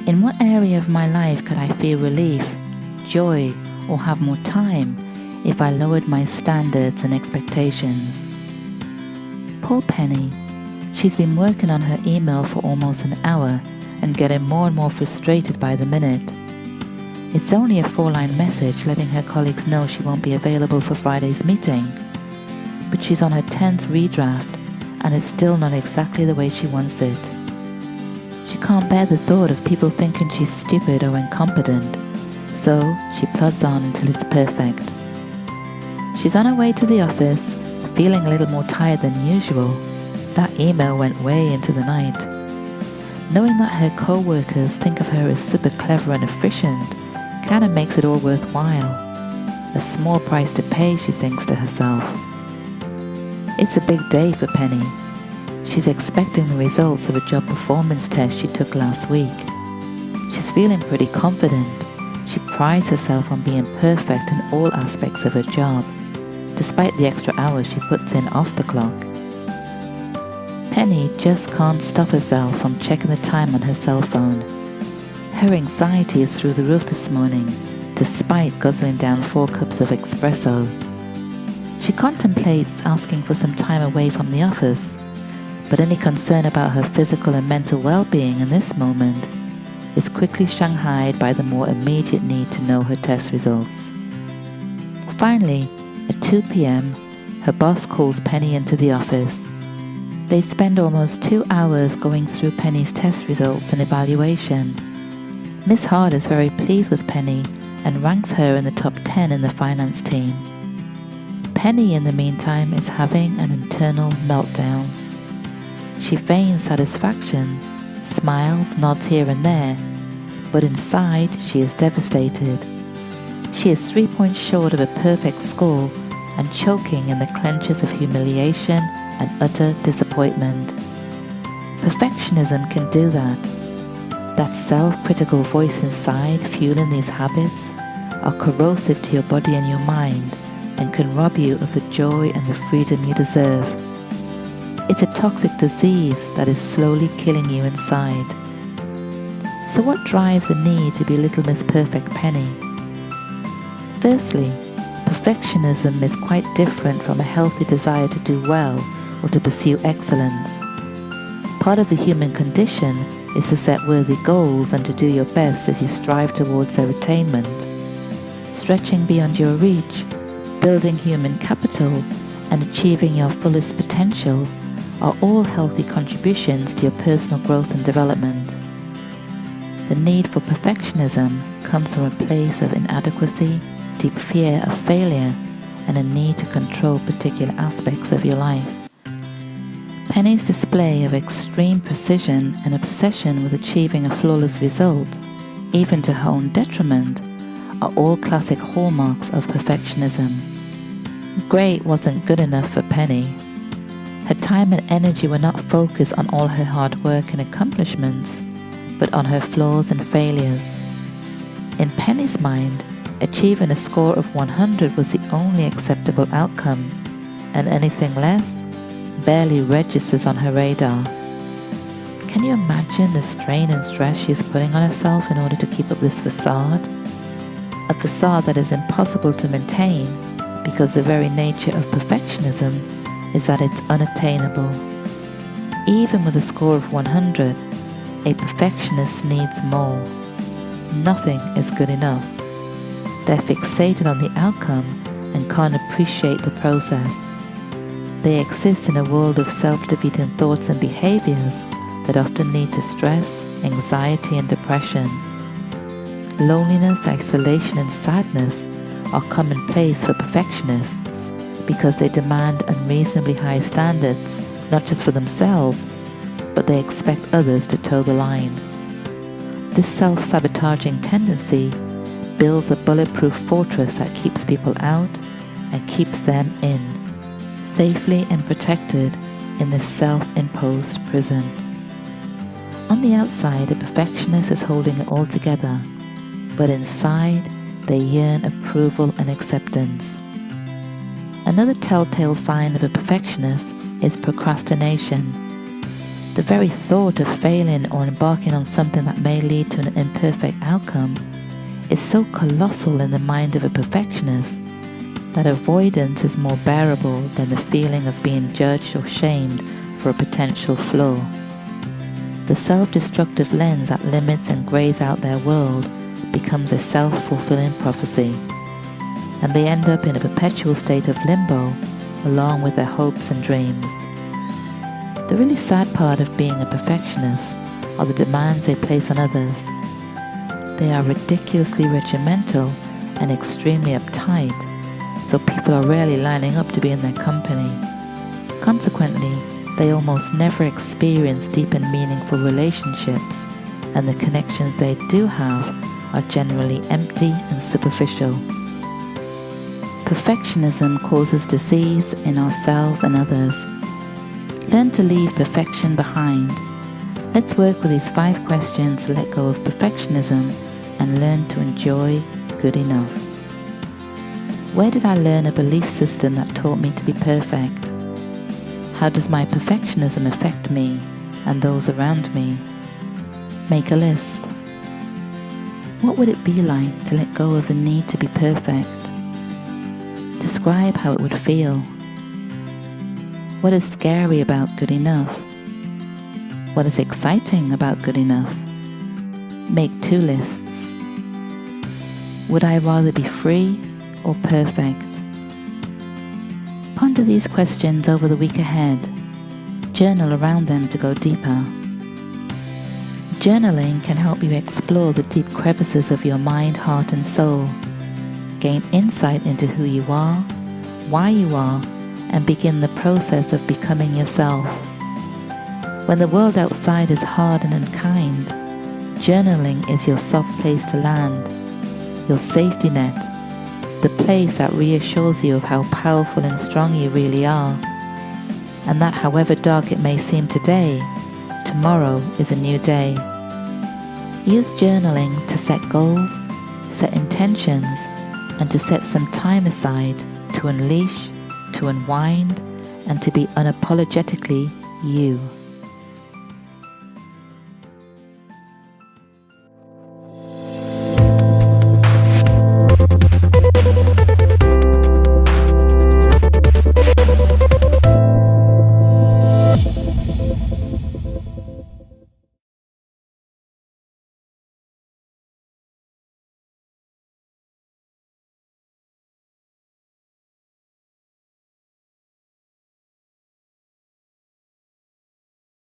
In what area of my life could I feel relief, joy, or have more time if I lowered my standards and expectations? Poor Penny. She's been working on her email for almost an hour and getting more and more frustrated by the minute. It's only a 4-line message letting her colleagues know she won't be available for Friday's meeting. But she's on her 10th redraft and it's still not exactly the way she wants it. She can't bear the thought of people thinking she's stupid or incompetent, so she plods on until it's perfect. She's on her way to the office, feeling a little more tired than usual. That email went way into the night. Knowing that her co-workers think of her as super clever and efficient kind of makes it all worthwhile. A small price to pay, she thinks to herself. It's a big day for Penny. She's expecting the results of a job performance test she took last week. She's feeling pretty confident. She prides herself on being perfect in all aspects of her job, despite the extra hours she puts in off the clock. Penny just can't stop herself from checking the time on her cell phone. Her anxiety is through the roof this morning, despite guzzling down 4 cups of espresso. She contemplates asking for some time away from the office, but any concern about her physical and mental well-being in this moment is quickly shanghaied by the more immediate need to know her test results. Finally, at 2 p.m., her boss calls Penny into the office. They spend almost 2 hours going through Penny's test results and evaluation. Miss Hard is very pleased with Penny and ranks her in the top 10 in the finance team. Penny, in the meantime, is having an internal meltdown. She feigns satisfaction, smiles, nods here and there, but inside she is devastated. She is 3 points short of a perfect score and choking in the clenches of humiliation and utter disappointment. Perfectionism can do that. That self-critical voice inside fueling these habits are corrosive to your body and your mind and can rob you of the joy and the freedom you deserve. It's a toxic disease that is slowly killing you inside. So what drives the need to be Little Miss Perfect Penny? Firstly, perfectionism is quite different from a healthy desire to do well or to pursue excellence. Part of the human condition is to set worthy goals and to do your best as you strive towards their attainment. Stretching beyond your reach, building human capital, and achieving your fullest potential are all healthy contributions to your personal growth and development. The need for perfectionism comes from a place of inadequacy, deep fear of failure, and a need to control particular aspects of your life. Penny's display of extreme precision and obsession with achieving a flawless result, even to her own detriment, are all classic hallmarks of perfectionism. Great wasn't good enough for Penny. Her time and energy were not focused on all her hard work and accomplishments, but on her flaws and failures. In Penny's mind, achieving a score of 100 was the only acceptable outcome, and anything less barely registers on her radar. Can you imagine the strain and stress she's putting on herself in order to keep up this facade? A facade that is impossible to maintain because the very nature of perfectionism is that it's unattainable. Even with a score of 100, a perfectionist needs more. Nothing is good enough. They're fixated on the outcome and can't appreciate the process. They exist in a world of self-defeating thoughts and behaviors that often lead to stress, anxiety, and depression. Loneliness, isolation, and sadness are commonplace for perfectionists because they demand unreasonably high standards, not just for themselves, but they expect others to toe the line. This self-sabotaging tendency builds a bulletproof fortress that keeps people out and keeps them in, safely and protected in this self-imposed prison. On the outside, a perfectionist is holding it all together, but inside, they yearn approval and acceptance. Another telltale sign of a perfectionist is procrastination. The very thought of failing or embarking on something that may lead to an imperfect outcome is so colossal in the mind of a perfectionist that avoidance is more bearable than the feeling of being judged or shamed for a potential flaw. The self-destructive lens that limits and grays out their world becomes a self-fulfilling prophecy, and they end up in a perpetual state of limbo along with their hopes and dreams. The really sad part of being a perfectionist are the demands they place on others. They are ridiculously regimental and extremely uptight, so people are rarely lining up to be in their company. Consequently, they almost never experience deep and meaningful relationships, and the connections they do have are generally empty and superficial. Perfectionism causes disease in ourselves and others. Learn to leave perfection behind. Let's work with these 5 questions to let go of perfectionism and learn to enjoy good enough. Where did I learn a belief system that taught me to be perfect? How does my perfectionism affect me and those around me? Make a list. What would it be like to let go of the need to be perfect? Describe how it would feel. What is scary about good enough? What is exciting about good enough? Make 2 lists. Would I rather be free or perfect? Ponder these questions over the week ahead. Journal around them to go deeper. Journaling can help you explore the deep crevices of your mind, heart, and soul, gain insight into who you are, why you are, and begin the process of becoming yourself. When the world outside is hard and unkind, journaling is your soft place to land, your safety net, the place that reassures you of how powerful and strong you really are, and that however dark it may seem today, tomorrow is a new day. Use journaling to set goals, set intentions, and to set some time aside to unleash, to unwind, and to be unapologetically you.